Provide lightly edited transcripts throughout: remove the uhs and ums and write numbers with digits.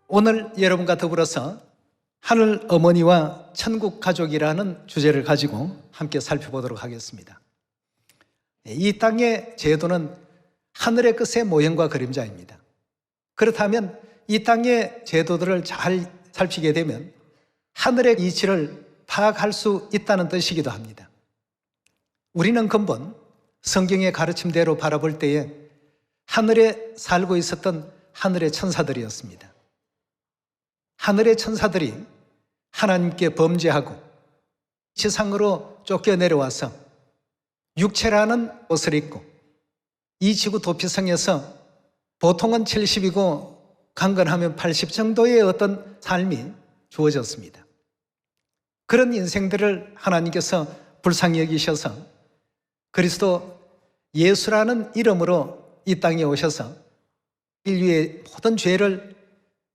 오늘 여러분과 더불어서 하늘 어머니와 천국 가족이라는 주제를 가지고 함께 살펴보도록 하겠습니다. 이 땅의 제도는 하늘의 끝의 모형과 그림자입니다. 그렇다면 이 땅의 제도들을 잘 살피게 되면 하늘의 이치를 파악할 수 있다는 뜻이기도 합니다. 우리는 근본 성경의 가르침대로 바라볼 때에 하늘에 살고 있었던 하늘의 천사들이었습니다. 하늘의 천사들이 하나님께 범죄하고 지상으로 쫓겨내려와서 육체라는 옷을 입고 이 지구 도피성에서 보통은 70이고 강건하면 80 정도의 어떤 삶이 주어졌습니다. 그런 인생들을 하나님께서 불쌍히 여기셔서 그리스도 예수라는 이름으로 이 땅에 오셔서 인류의 모든 죄를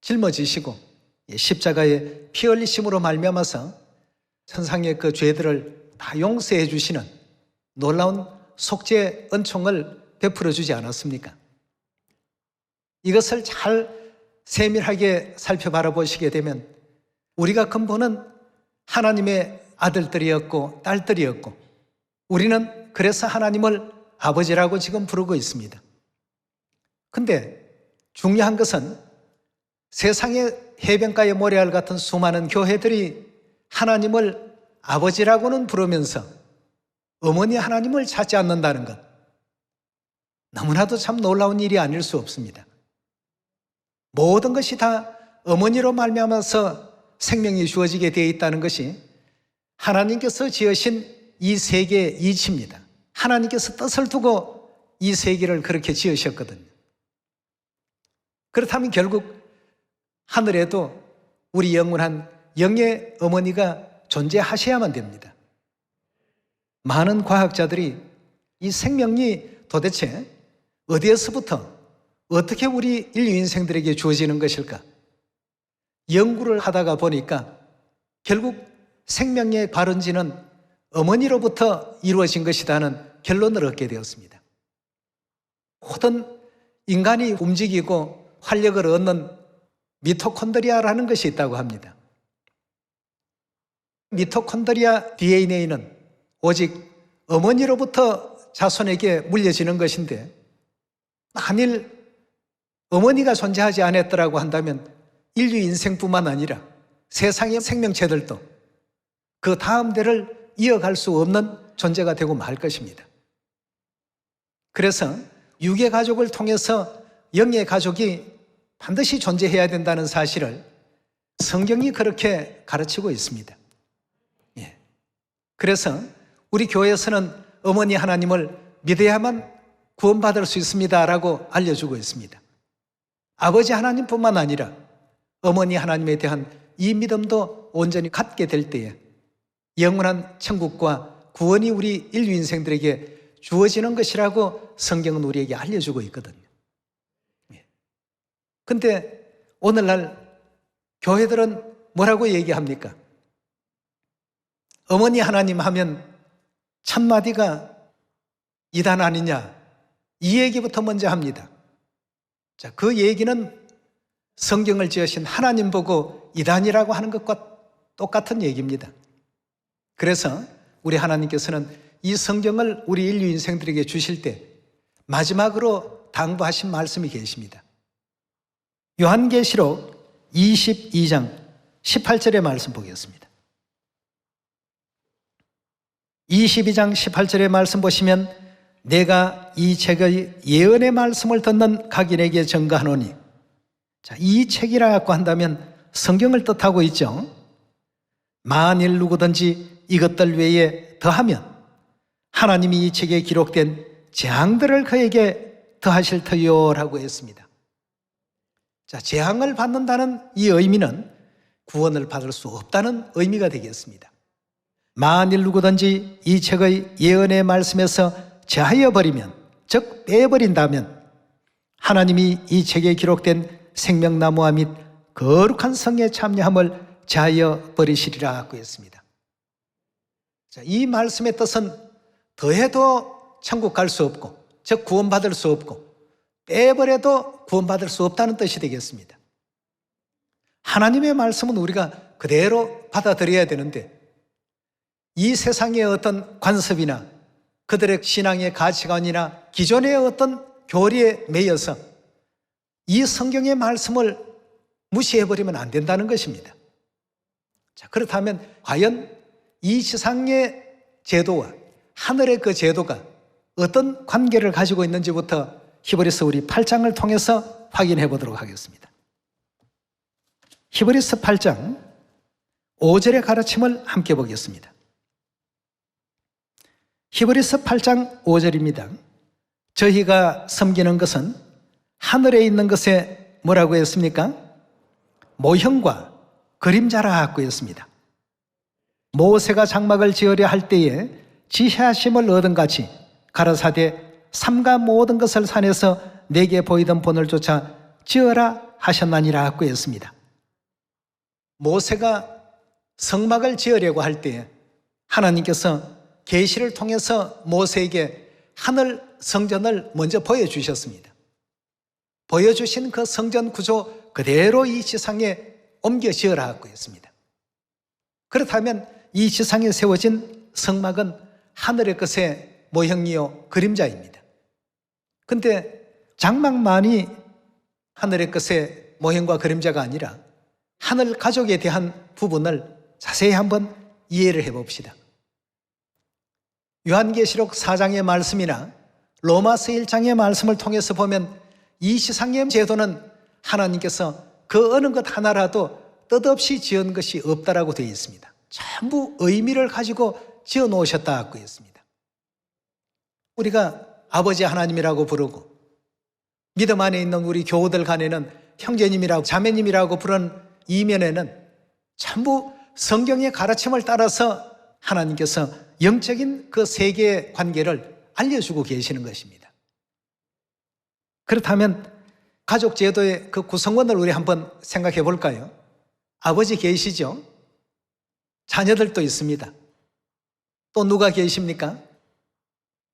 짊어지시고 십자가에 피 흘리심으로 말미암아서 천상의 그 죄들을 다 용서해 주시는 놀라운 속죄 은총을 베풀어 주지 않았습니까? 이것을 잘 세밀하게 살펴바라보시게 되면 우리가 근본은 하나님의 아들들이었고 딸들이었고 우리는 그래서 하나님을 아버지라고 지금 부르고 있습니다. 근데 중요한 것은 세상의 해변가의 모래알 같은 수많은 교회들이 하나님을 아버지라고는 부르면서 어머니 하나님을 찾지 않는다는 것, 너무나도 참 놀라운 일이 아닐 수 없습니다. 모든 것이 다 어머니로 말미암아서 생명이 주어지게 되어 있다는 것이 하나님께서 지으신 이 세계의 이치입니다. 하나님께서 뜻을 두고 이 세계를 그렇게 지으셨거든요. 그렇다면 결국 하늘에도 우리 영원한 영의 어머니가 존재하셔야만 됩니다. 많은 과학자들이 이 생명이 도대체 어디에서부터 어떻게 우리 인류 인생들에게 주어지는 것일까? 연구를 하다가 보니까 결국 생명의 발원지는 어머니로부터 이루어진 것이라는 결론을 얻게 되었습니다. 모든 인간이 움직이고 활력을 얻는 미토콘드리아라는 것이 있다고 합니다. 미토콘드리아 DNA는 오직 어머니로부터 자손에게 물려지는 것인데 만일 어머니가 존재하지 않았더라고 한다면 인류 인생뿐만 아니라 세상의 생명체들도 그 다음 대를 이어갈 수 없는 존재가 되고 말 것입니다. 그래서 육의 가족을 통해서 영의 가족이 반드시 존재해야 된다는 사실을 성경이 그렇게 가르치고 있습니다. 그래서 우리 교회에서는 어머니 하나님을 믿어야만 구원받을 수 있습니다라고 알려주고 있습니다. 아버지 하나님뿐만 아니라 어머니 하나님에 대한 이 믿음도 온전히 갖게 될 때에 영원한 천국과 구원이 우리 인류 인생들에게 주어지는 것이라고 성경은 우리에게 알려주고 있거든요. 근데 오늘날 교회들은 뭐라고 얘기합니까? 어머니 하나님 하면 첫 마디가 이단 아니냐, 이 얘기부터 먼저 합니다. 자, 그 얘기는 성경을 지으신 하나님 보고 이단이라고 하는 것과 똑같은 얘기입니다. 그래서 우리 하나님께서는 이 성경을 우리 인류 인생들에게 주실 때 마지막으로 당부하신 말씀이 계십니다. 요한계시록 22장 18절의 말씀 보겠습니다. 22장 18절의 말씀 보시면 내가 이 책의 예언의 말씀을 듣는 각인에게 증거하노니, 자, 이 책이라고 한다면 성경을 뜻하고 있죠. 만일 누구든지 이것들 외에 더하면 하나님이 이 책에 기록된 재앙들을 그에게 더하실 터요라고 했습니다. 자, 재앙을 받는다는 이 의미는 구원을 받을 수 없다는 의미가 되겠습니다. 만일 누구든지 이 책의 예언의 말씀에서 제하여 버리면, 즉 빼버린다면 하나님이 이 책에 기록된 생명나무와 및 거룩한 성에 참여함을 제하여 버리시리라고 했습니다. 자, 이 말씀의 뜻은 더해도 천국 갈 수 없고, 즉 구원받을 수 없고, 빼버려도 구원받을 수 없다는 뜻이 되겠습니다. 하나님의 말씀은 우리가 그대로 받아들여야 되는데 이 세상의 어떤 관습이나 그들의 신앙의 가치관이나 기존의 어떤 교리에 매여서 이 성경의 말씀을 무시해버리면 안 된다는 것입니다. 자, 그렇다면 과연 이 지상의 제도와 하늘의 그 제도가 어떤 관계를 가지고 있는지부터 히브리서 우리 8장을 통해서 확인해 보도록 하겠습니다. 히브리서 8장 5절의 가르침을 함께 보겠습니다. 히브리서 8장 5절입니다. 저희가 섬기는 것은 하늘에 있는 것에 뭐라고 했습니까? 모형과 그림자라고 했습니다. 모세가 장막을 지으려 할 때에 지혜하심을 얻은 같이 가라사대 삼가 모든 것을 산에서 내게 보이던 본을 쫓아 지어라 하셨나니라고 했습니다. 모세가 성막을 지으려고 할 때에 하나님께서 계시를 통해서 모세에게 하늘 성전을 먼저 보여주셨습니다. 보여주신 그 성전 구조 그대로 이 지상에 옮겨 지으라고 했습니다. 그렇다면 이 지상에 세워진 성막은 하늘의 것의 모형이요 그림자입니다. 근데 장막만이 하늘의 것의 모형과 그림자가 아니라 하늘 가족에 대한 부분을 자세히 한번 이해를 해봅시다. 요한계시록 4장의 말씀이나 로마서 1장의 말씀을 통해서 보면 이 세상의 제도는 하나님께서 그 어느 것 하나라도 뜻없이 지은 것이 없다라고 되어 있습니다. 전부 의미를 가지고 지어 놓으셨다고 했습니다. 우리가 아버지 하나님이라고 부르고 믿음 안에 있는 우리 교우들 간에는 형제님이라고 자매님이라고 부르는 이면에는 전부 성경의 가르침을 따라서 하나님께서 영적인 그 세계의 관계를 알려주고 계시는 것입니다. 그렇다면 가족 제도의 그 구성원을 우리 한번 생각해 볼까요? 아버지 계시죠? 자녀들도 있습니다. 또 누가 계십니까?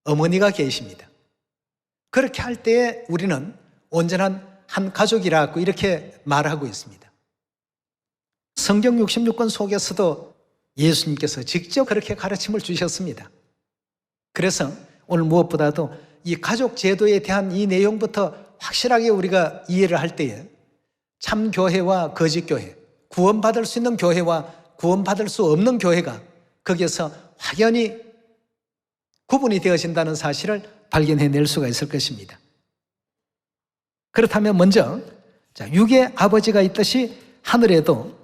어머니가 계십니다. 그렇게 할 때에 우리는 온전한 한 가족이라고 이렇게 말하고 있습니다. 성경 66권 속에서도 예수님께서 직접 그렇게 가르침을 주셨습니다. 그래서 오늘 무엇보다도 이 가족 제도에 대한 이 내용부터 확실하게 우리가 이해를 할 때에 참 교회와 거짓 교회, 구원받을 수 있는 교회와 구원받을 수 없는 교회가 거기에서 확연히 구분이 되어진다는 사실을 발견해낼 수가 있을 것입니다. 그렇다면 먼저 육의 아버지가 있듯이 하늘에도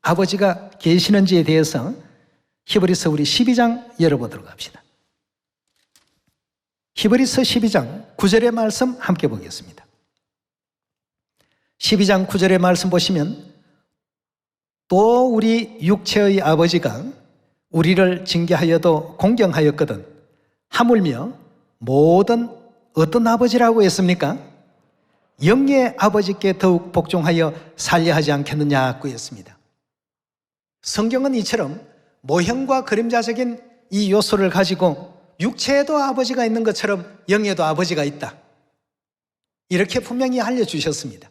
아버지가 계시는지에 대해서 히브리서 우리 12장 열어보도록 합시다. 히브리서 12장 9절의 말씀 함께 보겠습니다. 12장 9절의 말씀 보시면 또 우리 육체의 아버지가 우리를 징계하여도 공경하였거든 하물며 모든 어떤 아버지라고 했습니까? 영의 아버지께 더욱 복종하여 살려 하지 않겠느냐고 했습니다. 성경은 이처럼 모형과 그림자적인 이 요소를 가지고 육체에도 아버지가 있는 것처럼 영에도 아버지가 있다. 이렇게 분명히 알려주셨습니다.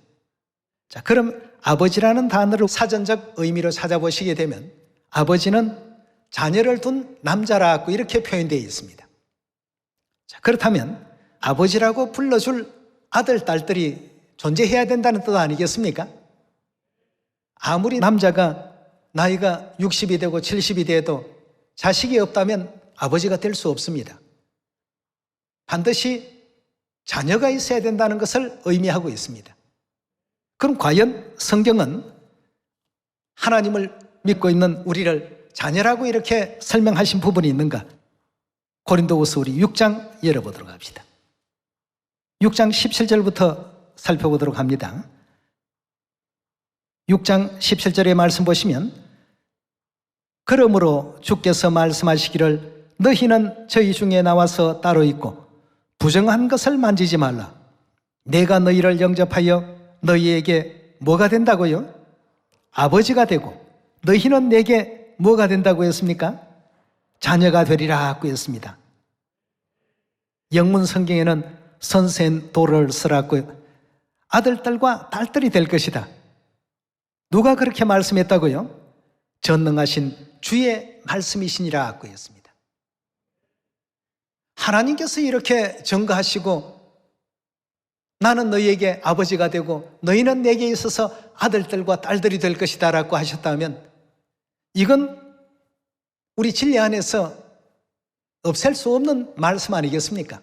자, 그럼 아버지라는 단어를 사전적 의미로 찾아보시게 되면 아버지는 자녀를 둔 남자라고 이렇게 표현되어 있습니다. 자, 그렇다면 아버지라고 불러줄 아들, 딸들이 존재해야 된다는 뜻 아니겠습니까? 아무리 남자가 나이가 60이 되고 70이 돼도 자식이 없다면 아버지가 될 수 없습니다. 반드시 자녀가 있어야 된다는 것을 의미하고 있습니다. 그럼 과연 성경은 하나님을 믿고 있는 우리를 자녀라고 이렇게 설명하신 부분이 있는가? 고린도후서 우리 6장 열어보도록 합시다. 6장 17절부터 살펴보도록 합니다. 6장 17절의 말씀 보시면 그러므로 주께서 말씀하시기를 너희는 저희 중에 나와서 따로 있고 부정한 것을 만지지 말라. 내가 너희를 영접하여 너희에게 뭐가 된다고요? 아버지가 되고 너희는 내게 뭐가 된다고 했습니까? 자녀가 되리라고 했습니다. 영문 성경에는 선센 도를 쓰라고 아들, 딸과 딸들이 될 것이다. 누가 그렇게 말씀했다고요? 전능하신 주의 말씀이시니라고 했습니다. 하나님께서 이렇게 증거하시고 나는 너희에게 아버지가 되고 너희는 내게 있어서 아들들과 딸들이 될 것이다 라고 하셨다면 이건 우리 진리 안에서 없앨 수 없는 말씀 아니겠습니까?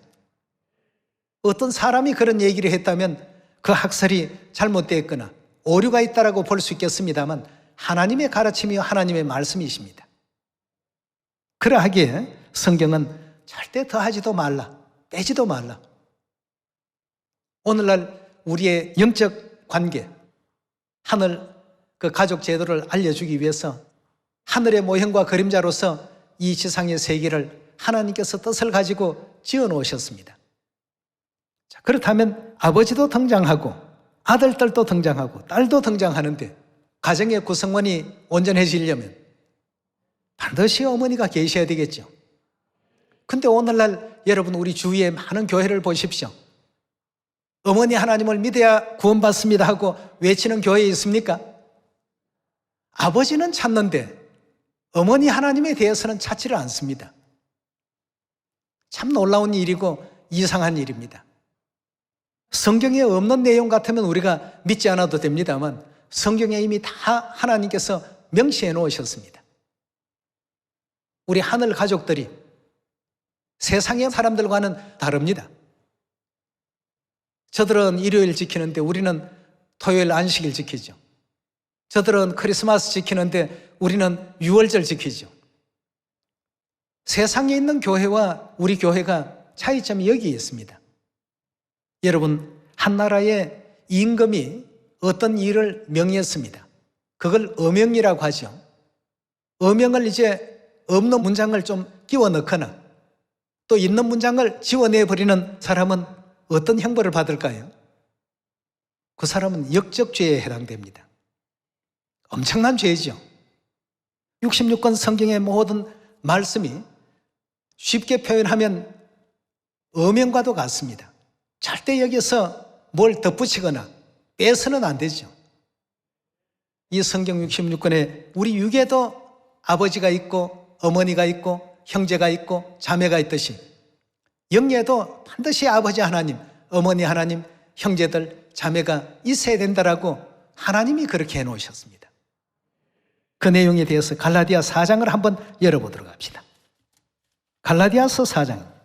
어떤 사람이 그런 얘기를 했다면 그 학설이 잘못되었거나 오류가 있다라고 볼 수 있겠습니다만 하나님의 가르침이요 하나님의 말씀이십니다. 그러하기에 성경은 절대 더하지도 말라, 빼지도 말라. 오늘날 우리의 영적 관계, 하늘 그 가족 제도를 알려주기 위해서 하늘의 모형과 그림자로서 이 지상의 세계를 하나님께서 뜻을 가지고 지어 놓으셨습니다. 자, 그렇다면 아버지도 등장하고 아들들도 등장하고 딸도 등장하는데 가정의 구성원이 온전해지려면 반드시 어머니가 계셔야 되겠죠. 근데 오늘날 여러분 우리 주위의 많은 교회를 보십시오. 어머니 하나님을 믿어야 구원받습니다 하고 외치는 교회에 있습니까? 아버지는 찾는데 어머니 하나님에 대해서는 찾지를 않습니다. 참 놀라운 일이고 이상한 일입니다. 성경에 없는 내용 같으면 우리가 믿지 않아도 됩니다만 성경에 이미 다 하나님께서 명시해 놓으셨습니다. 우리 하늘 가족들이 세상의 사람들과는 다릅니다. 저들은 일요일 지키는데 우리는 토요일 안식일 지키죠. 저들은 크리스마스 지키는데 우리는 유월절 지키죠. 세상에 있는 교회와 우리 교회가 차이점이 여기에 있습니다. 여러분, 한 나라의 임금이 어떤 일을 명했습니다. 그걸 어명이라고 하죠. 어명을 이제 없는 문장을 좀 끼워 넣거나 또 있는 문장을 지워내버리는 사람은 어떤 형벌을 받을까요? 그 사람은 역적죄에 해당됩니다. 엄청난 죄죠. 66권 성경의 모든 말씀이 쉽게 표현하면 어명과도 같습니다. 절대 여기서 뭘 덧붙이거나 빼서는 안 되죠. 이 성경 66권에 우리 육에도 아버지가 있고 어머니가 있고 형제가 있고 자매가 있듯이 영예도 반드시 아버지 하나님, 어머니 하나님, 형제들, 자매가 있어야 된다라고 하나님이 그렇게 해놓으셨습니다. 그 내용에 대해서 갈라디아 4장을 한번 열어보도록 합시다. 갈라디아서 4장.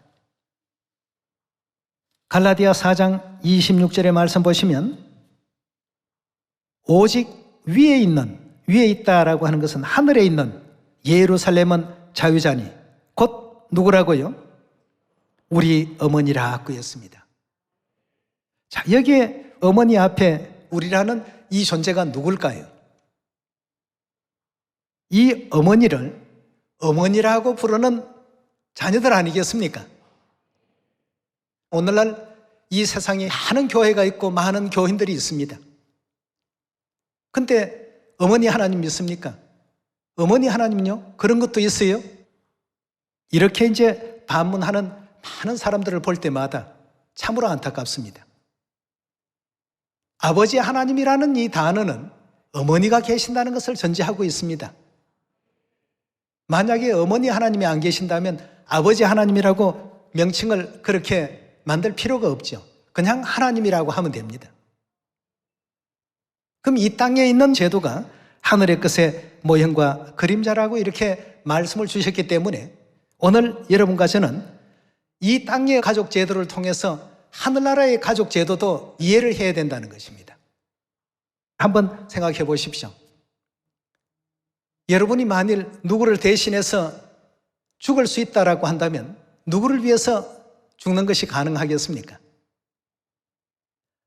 갈라디아 4장 26절의 말씀 보시면 오직 위에 있다라고 하는 것은 하늘에 있는 예루살렘은 자유자니 곧 누구라고요? 우리 어머니라고 했습니다. 자, 여기에 어머니 앞에 우리라는 이 존재가 누굴까요? 이 어머니를 어머니라고 부르는 자녀들 아니겠습니까? 오늘날 이 세상에 많은 교회가 있고 많은 교인들이 있습니다. 근데 어머니 하나님 믿습니까? 어머니 하나님은요? 그런 것도 있어요? 이렇게 이제 반문하는 많은 사람들을 볼 때마다 참으로 안타깝습니다. 아버지 하나님이라는 이 단어는 어머니가 계신다는 것을 전제하고 있습니다. 만약에 어머니 하나님이 안 계신다면 아버지 하나님이라고 명칭을 그렇게 만들 필요가 없죠. 그냥 하나님이라고 하면 됩니다. 그럼 이 땅에 있는 제도가 하늘의 것의 모형과 그림자라고 이렇게 말씀을 주셨기 때문에 오늘 여러분과 저는 이 땅의 가족 제도를 통해서 하늘나라의 가족 제도도 이해를 해야 된다는 것입니다. 한번 생각해 보십시오. 여러분이 만일 누구를 대신해서 죽을 수 있다라고 한다면 누구를 위해서 죽는 것이 가능하겠습니까?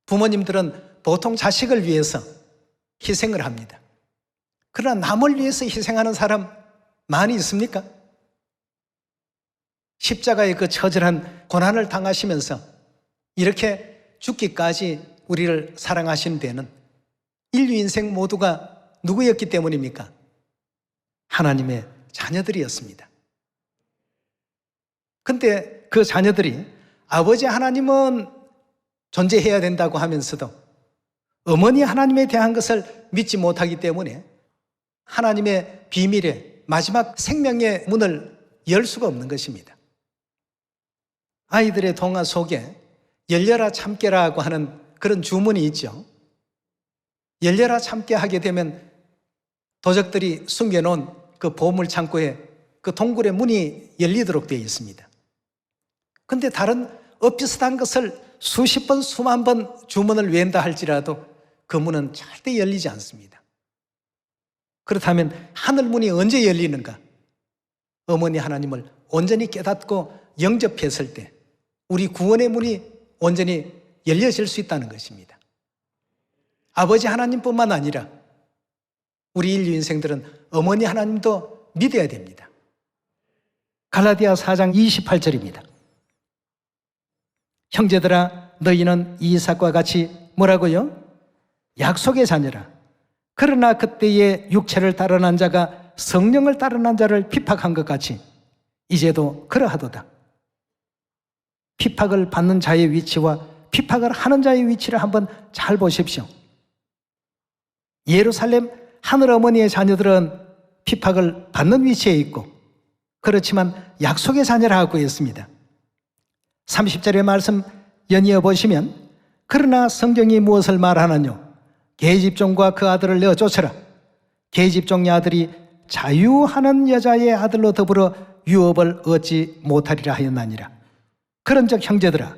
부모님들은 보통 자식을 위해서 희생을 합니다. 그러나 남을 위해서 희생하는 사람 많이 있습니까? 십자가의 그 처절한 고난을 당하시면서 이렇게 죽기까지 우리를 사랑하신 데는 인류 인생 모두가 누구였기 때문입니까? 하나님의 자녀들이었습니다. 근데 그 자녀들이 아버지 하나님은 존재해야 된다고 하면서도 어머니 하나님에 대한 것을 믿지 못하기 때문에 하나님의 비밀의 마지막 생명의 문을 열 수가 없는 것입니다. 아이들의 동화 속에 열려라 참깨라고 하는 그런 주문이 있죠. 열려라 참깨 하게 되면 도적들이 숨겨놓은 그 보물 창고에 그 동굴의 문이 열리도록 되어 있습니다. 그런데 다른 엇비슷한 것을 수십 번, 수만 번 주문을 외운다 할지라도 그 문은 절대 열리지 않습니다. 그렇다면 하늘문이 언제 열리는가? 어머니 하나님을 온전히 깨닫고 영접했을 때 우리 구원의 문이 온전히 열려질 수 있다는 것입니다. 아버지 하나님뿐만 아니라 우리 인류 인생들은 어머니 하나님도 믿어야 됩니다. 갈라디아 4장 28절입니다. 형제들아 너희는 이삭과 같이 뭐라고요? 약속의 자녀라. 그러나 그때의 육체를 따르는 자가 성령을 따르는 자를 핍박한 것 같이 이제도 그러하도다. 핍박을 받는 자의 위치와 핍박을 하는 자의 위치를 한번 잘 보십시오. 예루살렘 하늘어머니의 자녀들은 핍박을 받는 위치에 있고 그렇지만 약속의 자녀라고 했습니다. 30절의 말씀 연이어 보시면 그러나 성경이 무엇을 말하느뇨? 계집종과 그 아들을 내어 쫓으라. 계집종의 아들이 자유하는 여자의 아들로 더불어 유업을 얻지 못하리라 하였나니라. 그런즉 형제들아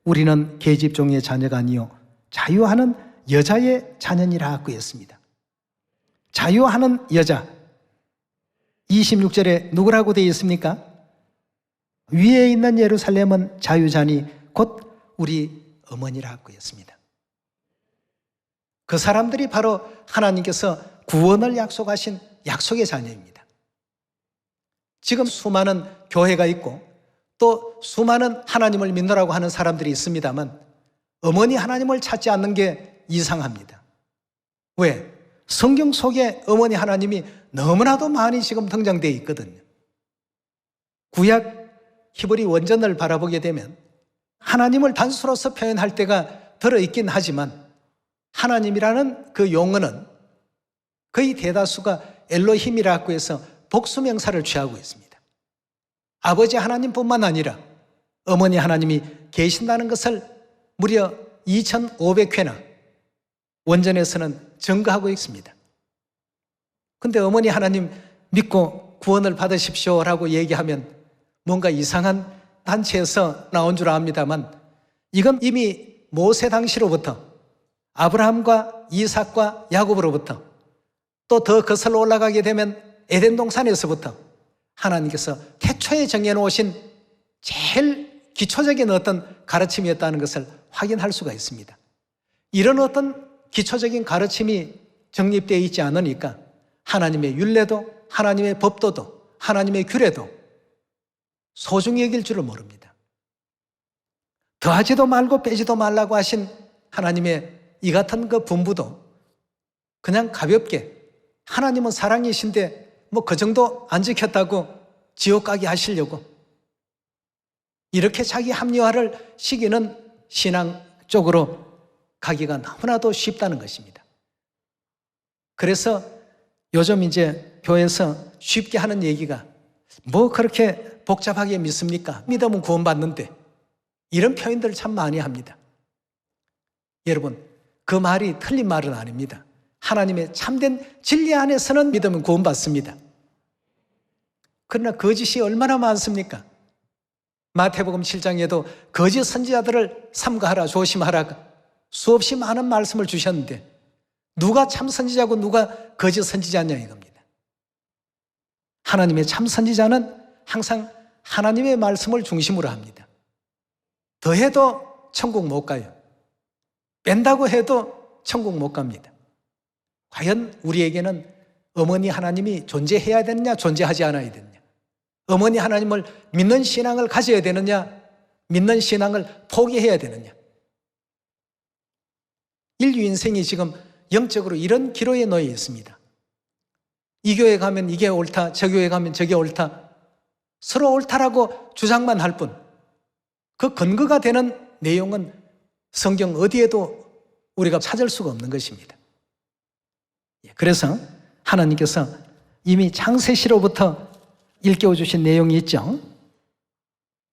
우리는 계집종의 자녀가 아니요 자유하는 여자의 자녀니라 했습니다. 자유하는 여자 26절에 누구라고 되어 있습니까? 위에 있는 예루살렘은 자유자니 곧 우리 어머니라고 했습니다. 그 사람들이 바로 하나님께서 구원을 약속하신 약속의 자녀입니다. 지금 수많은 교회가 있고 또 수많은 하나님을 믿노라고 하는 사람들이 있습니다만 어머니 하나님을 찾지 않는 게 이상합니다. 왜? 성경 속에 어머니 하나님이 너무나도 많이 지금 등장되어 있거든요. 구약 히브리 원전을 바라보게 되면 하나님을 단수로서 표현할 때가 들어있긴 하지만 하나님이라는 그 용어는 거의 대다수가 엘로힘이라고 해서 복수명사를 취하고 있습니다. 아버지 하나님뿐만 아니라 어머니 하나님이 계신다는 것을 무려 2500회나 원전에서는 증거하고 있습니다. 근데 어머니 하나님 믿고 구원을 받으십시오라고 얘기하면 뭔가 이상한 단체에서 나온 줄 압니다만 이건 이미 모세 당시로부터 아브라함과 이삭과 야곱으로부터 또 더 거슬러 올라가게 되면 에덴 동산에서부터 하나님께서 태초에 정해놓으신 제일 기초적인 어떤 가르침이었다는 것을 확인할 수가 있습니다. 이런 어떤 기초적인 가르침이 정립되어 있지 않으니까 하나님의 율례도 하나님의 법도도 하나님의 규례도 소중히 여길 줄을 모릅니다. 더하지도 말고 빼지도 말라고 하신 하나님의 이 같은 그 분부도 그냥 가볍게 하나님은 사랑이신데 뭐 그 정도 안 지켰다고 지옥 가게 하시려고 이렇게 자기 합리화를 시키는 신앙 쪽으로 가기가 너무나도 쉽다는 것입니다. 그래서 요즘 이제 교회에서 쉽게 하는 얘기가 뭐 그렇게 복잡하게 믿습니까? 믿으면 구원받는데 이런 표현들을 참 많이 합니다. 여러분 그 말이 틀린 말은 아닙니다. 하나님의 참된 진리 안에서는 믿으면 구원받습니다. 그러나 거짓이 얼마나 많습니까? 마태복음 7장에도 거짓 선지자들을 삼가하라 조심하라 수없이 많은 말씀을 주셨는데 누가 참 선지자고 누가 거짓 선지자냐 이겁니다. 하나님의 참 선지자는 항상 하나님의 말씀을 중심으로 합니다. 더해도 천국 못 가요. 뺀다고 해도 천국 못 갑니다. 과연 우리에게는 어머니 하나님이 존재해야 되느냐 존재하지 않아야 되느냐, 어머니 하나님을 믿는 신앙을 가져야 되느냐 믿는 신앙을 포기해야 되느냐. 인류 인생이 지금 영적으로 이런 기로에 놓여 있습니다. 이 교회 가면 이게 옳다, 저 교회 가면 저게 옳다, 서로 옳다라고 주장만 할 뿐 그 근거가 되는 내용은 성경 어디에도 우리가 찾을 수가 없는 것입니다. 그래서 하나님께서 이미 창세시로부터 일깨워 주신 내용이 있죠.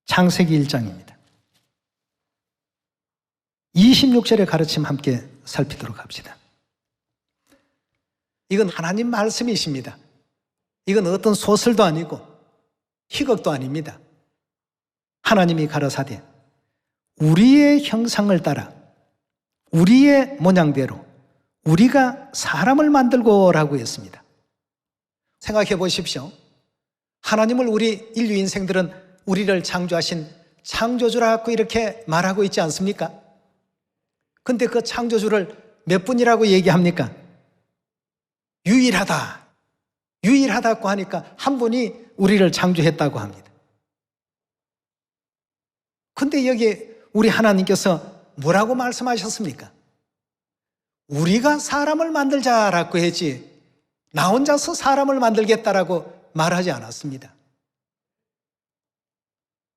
창세기 1장입니다. 26절의 가르침 함께 살피도록 합시다. 이건 하나님 말씀이십니다. 이건 어떤 소설도 아니고 희극도 아닙니다. 하나님이 가라사대 우리의 형상을 따라 우리의 모양대로 우리가 사람을 만들고라고 했습니다. 생각해 보십시오. 하나님을 우리 인류 인생들은 우리를 창조하신 창조주라고 이렇게 말하고 있지 않습니까? 근데 그 창조주를 몇 분이라고 얘기합니까? 유일하다. 유일하다고 하니까 한 분이 우리를 창조했다고 합니다. 근데 여기 우리 하나님께서 뭐라고 말씀하셨습니까? 우리가 사람을 만들자라고 했지 나 혼자서 사람을 만들겠다라고 말하지 않았습니다.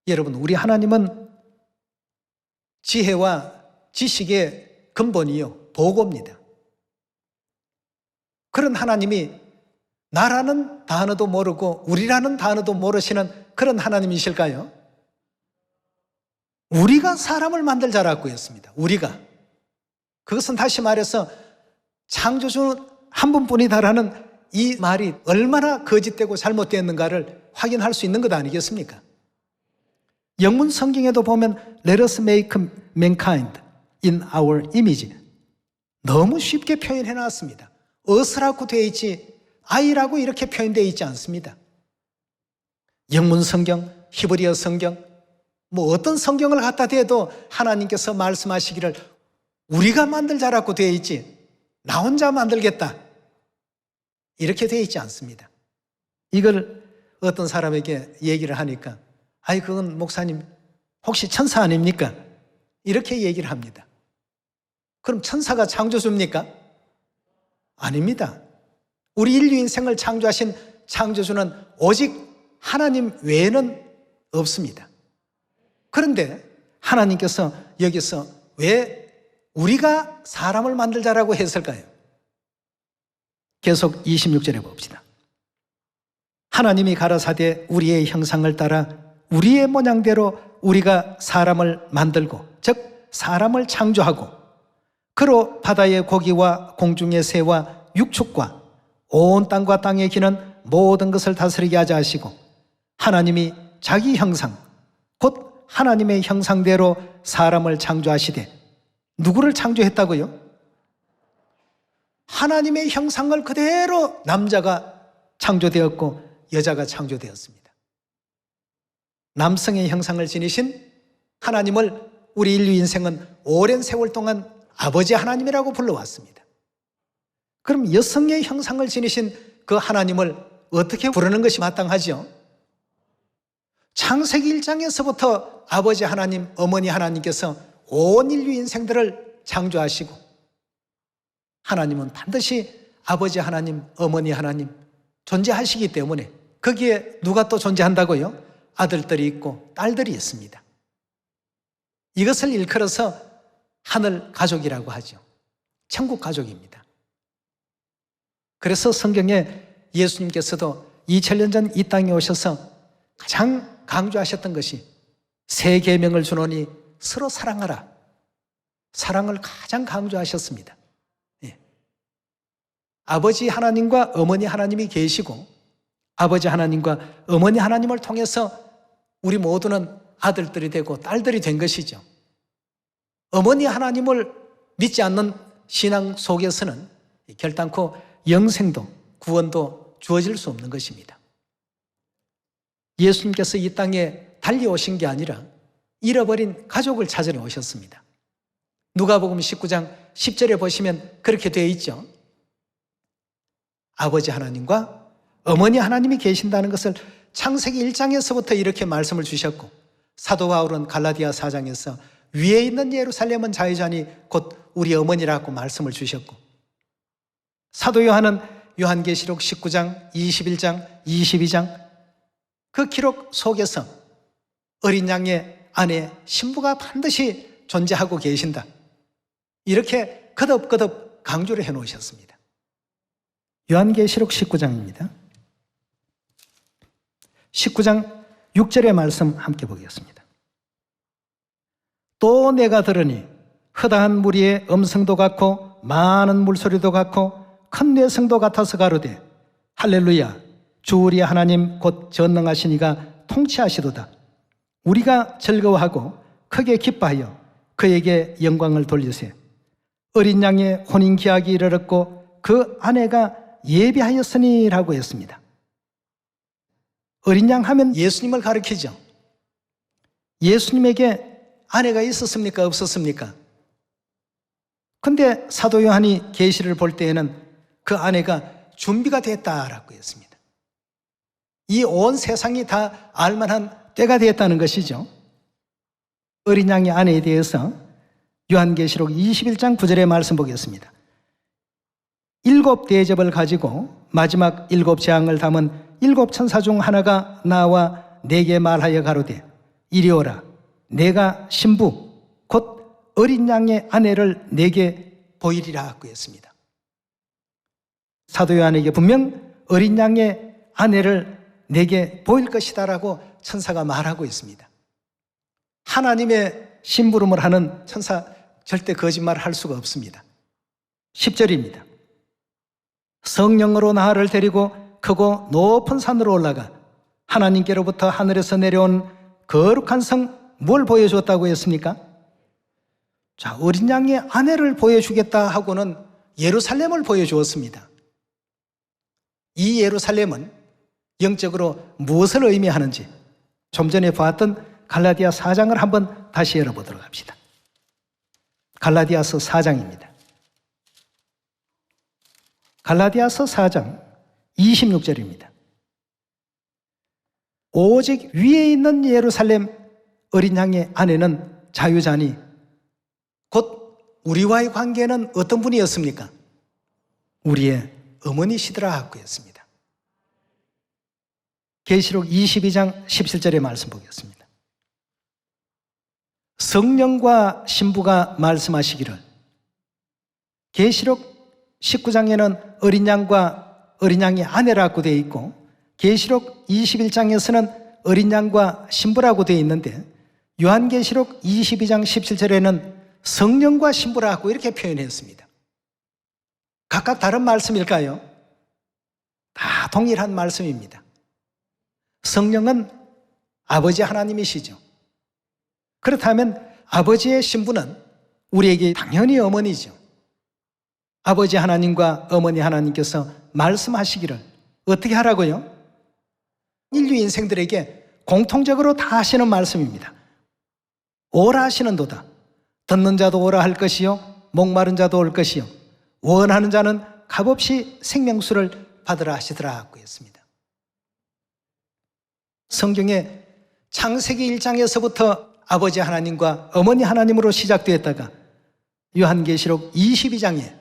여러분, 우리 하나님은 지혜와 지식의 근본이요 도구입니다. 그런 하나님이 나라는 단어도 모르고 우리라는 단어도 모르시는 그런 하나님이실까요? 우리가 사람을 만들자라고 했습니다. 우리가. 그것은 다시 말해서 창조주는 한 분뿐이다라는 이 말이 얼마나 거짓되고 잘못되었는가를 확인할 수 있는 것 아니겠습니까? 영문 성경에도 보면 Let us make mankind in our image 너무 쉽게 표현해 놨습니다. 어스라고 되어 있지 아이라고 이렇게 표현되어 있지 않습니다. 영문 성경, 히브리어 성경 뭐 어떤 성경을 갖다 대도 하나님께서 말씀하시기를 우리가 만들자라고 되어 있지 나 혼자 만들겠다 이렇게 되어 있지 않습니다. 이걸 어떤 사람에게 얘기를 하니까 아이 그건 목사님 혹시 천사 아닙니까? 이렇게 얘기를 합니다. 그럼 천사가 창조주입니까? 아닙니다. 우리 인류 인생을 창조하신 창조주는 오직 하나님 외에는 없습니다. 그런데 하나님께서 여기서 왜 우리가 사람을 만들자라고 했을까요? 계속 26절에 봅시다. 하나님이 가라사대 우리의 형상을 따라 우리의 모양대로 우리가 사람을 만들고 즉 사람을 창조하고 그로 바다의 고기와 공중의 새와 육축과 온 땅과 땅에 기는 모든 것을 다스리게 하자 하시고 하나님이 자기 형상 곧 하나님의 형상대로 사람을 창조하시되 누구를 창조했다고요? 하나님의 형상을 그대로 남자가 창조되었고 여자가 창조되었습니다. 남성의 형상을 지니신 하나님을 우리 인류 인생은 오랜 세월 동안 아버지 하나님이라고 불러왔습니다. 그럼 여성의 형상을 지니신 그 하나님을 어떻게 부르는 것이 마땅하죠? 창세기 1장에서부터 아버지 하나님, 어머니 하나님께서 온 인류 인생들을 창조하시고 하나님은 반드시 아버지 하나님, 어머니 하나님 존재하시기 때문에 거기에 누가 또 존재한다고요? 아들들이 있고 딸들이 있습니다. 이것을 일컬어서 하늘 가족이라고 하죠. 천국 가족입니다. 그래서 성경에 예수님께서도 2000년 전 이 땅에 오셔서 가장 강조하셨던 것이 새 계명을 주노니 서로 사랑하라. 사랑을 가장 강조하셨습니다. 예. 아버지 하나님과 어머니 하나님이 계시고 아버지 하나님과 어머니 하나님을 통해서 우리 모두는 아들들이 되고 딸들이 된 것이죠. 어머니 하나님을 믿지 않는 신앙 속에서는 결단코 영생도 구원도 주어질 수 없는 것입니다. 예수님께서 이 땅에 달려오신 게 아니라 잃어버린 가족을 찾으러 오셨습니다. 누가복음 19장 10절에 보시면 그렇게 되어 있죠. 아버지 하나님과 어머니 하나님이 계신다는 것을 창세기 1장에서부터 이렇게 말씀을 주셨고 사도 바울은 갈라디아 4장에서 위에 있는 예루살렘은 자유자니 곧 우리 어머니라고 말씀을 주셨고 사도 요한은 요한계시록 19장, 21장, 22장 그 기록 속에서 어린 양의 안에 신부가 반드시 존재하고 계신다. 이렇게 거듭거듭 강조를 해놓으셨습니다. 요한계시록 19장입니다. 19장 6절의 말씀 함께 보겠습니다. 또 내가 들으니 허다한 무리의 음성도 같고 많은 물소리도 같고 큰 뇌성도 같아서 가로되 할렐루야 주 우리 하나님 곧 전능하신 이가 통치하시도다. 우리가 즐거워하고 크게 기뻐하여 그에게 영광을 돌리세. 어린 양의 혼인 기약이 이르렀고 그 아내가 예비하였으니 라고 했습니다. 어린 양 하면 예수님을 가리키죠. 예수님에게 아내가 있었습니까? 없었습니까? 근데 사도 요한이 계시를 볼 때에는 그 아내가 준비가 됐다라고 했습니다. 이 온 세상이 다 알만한 때가 되었다는 것이죠. 어린 양의 아내에 대해서 요한계시록 21장 9절의 말씀 보겠습니다. 7 대접을 가지고 마지막 7 재앙을 담은 7 천사 중 하나가 나와 내게 말하여 가로되 이리 오라. 내가 신부 곧 어린 양의 아내를 내게 보이리라 하고 했습니다. 사도 요한에게 분명 어린 양의 아내를 내게 보일 것이다 라고 천사가 말하고 있습니다. 하나님의 심부름을 하는 천사 절대 거짓말을 할 수가 없습니다. 10절입니다. 성령으로 나를 데리고 크고 높은 산으로 올라가 하나님께로부터 하늘에서 내려온 거룩한 성 뭘 보여줬다고 했습니까? 자, 어린 양의 아내를 보여주겠다 하고는 예루살렘을 보여주었습니다. 이 예루살렘은 영적으로 무엇을 의미하는지 좀 전에 보았던 갈라디아 4장을 한번 다시 열어보도록 합시다. 갈라디아서 4장입니다. 갈라디아서 4장 26절입니다. 오직 위에 있는 예루살렘 어린 양의 아내는 자유자니 곧 우리와의 관계는 어떤 분이었습니까? 우리의 어머니시더라 하고 했습니다. 계시록 22장 17절의 말씀 보겠습니다. 성령과 신부가 말씀하시기를 계시록 19장에는 어린 양과 어린 양의 아내라고 되어 있고 계시록 21장에서는 어린 양과 신부라고 되어 있는데 요한계시록 22장 17절에는 성령과 신부라고 이렇게 표현했습니다. 각각 다른 말씀일까요? 다 동일한 말씀입니다. 성령은 아버지 하나님이시죠. 그렇다면 아버지의 신부는 우리에게 당연히 어머니죠. 아버지 하나님과 어머니 하나님께서 말씀하시기를 어떻게 하라고요? 인류 인생들에게 공통적으로 다 하시는 말씀입니다. 오라 하시는도다. 듣는 자도 오라 할 것이요 목마른 자도 올 것이요 원하는 자는 값없이 생명수를 받으라 하시더라 하고 했습니다. 성경에 창세기 1장에서부터 아버지 하나님과 어머니 하나님으로 시작되었다가 요한계시록 22장에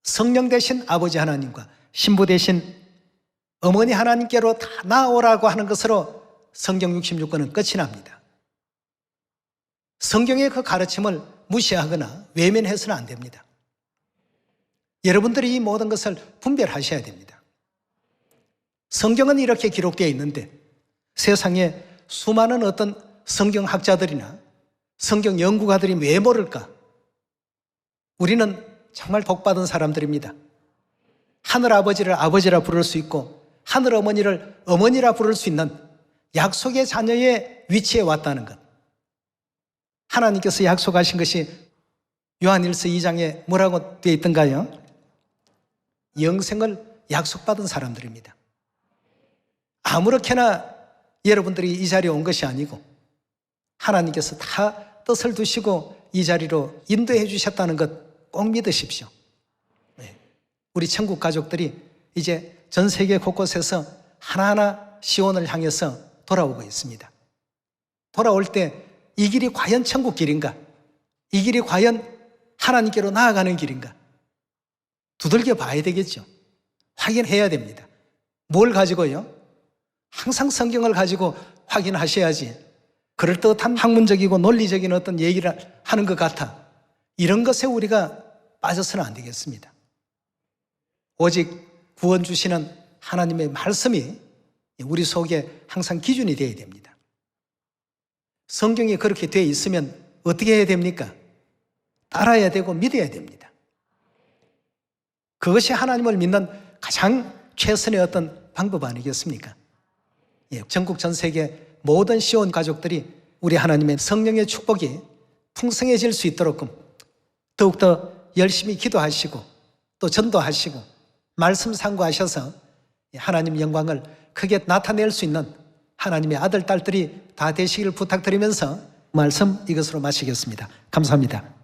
성령 대신 아버지 하나님과 신부 대신 어머니 하나님께로 다 나오라고 하는 것으로 성경 66권은 끝이 납니다. 성경의 그 가르침을 무시하거나 외면해서는 안 됩니다. 여러분들이 이 모든 것을 분별하셔야 됩니다. 성경은 이렇게 기록되어 있는데 세상에 수많은 어떤 성경학자들이나 성경 연구가들이 왜 모를까? 우리는 정말 복받은 사람들입니다. 하늘 아버지를 아버지라 부를 수 있고 하늘 어머니를 어머니라 부를 수 있는 약속의 자녀의 위치에 왔다는 것. 하나님께서 약속하신 것이 요한일서 2장에 뭐라고 되어 있던가요? 영생을 약속받은 사람들입니다. 아무렇게나 여러분들이 이 자리에 온 것이 아니고 하나님께서 다 뜻을 두시고 이 자리로 인도해 주셨다는 것 꼭 믿으십시오. 우리 천국 가족들이 이제 전 세계 곳곳에서 하나하나 시온을 향해서 돌아오고 있습니다. 돌아올 때 이 길이 과연 천국 길인가? 이 길이 과연 하나님께로 나아가는 길인가? 두들겨 봐야 되겠죠. 확인해야 됩니다. 뭘 가지고요? 항상 성경을 가지고 확인하셔야지 그럴듯한 학문적이고 논리적인 어떤 얘기를 하는 것 같아 이런 것에 우리가 빠져서는 안 되겠습니다. 오직 구원 주시는 하나님의 말씀이 우리 속에 항상 기준이 되어야 됩니다. 성경이 그렇게 되어 있으면 어떻게 해야 됩니까? 따라야 되고 믿어야 됩니다. 그것이 하나님을 믿는 가장 최선의 어떤 방법 아니겠습니까? 전국 전 세계 모든 시온 가족들이 우리 하나님의 성령의 축복이 풍성해질 수 있도록 더욱더 열심히 기도하시고 또 전도하시고 말씀 상고하셔서 하나님 영광을 크게 나타낼 수 있는 하나님의 아들, 딸들이 다 되시길 부탁드리면서 말씀 이것으로 마치겠습니다. 감사합니다.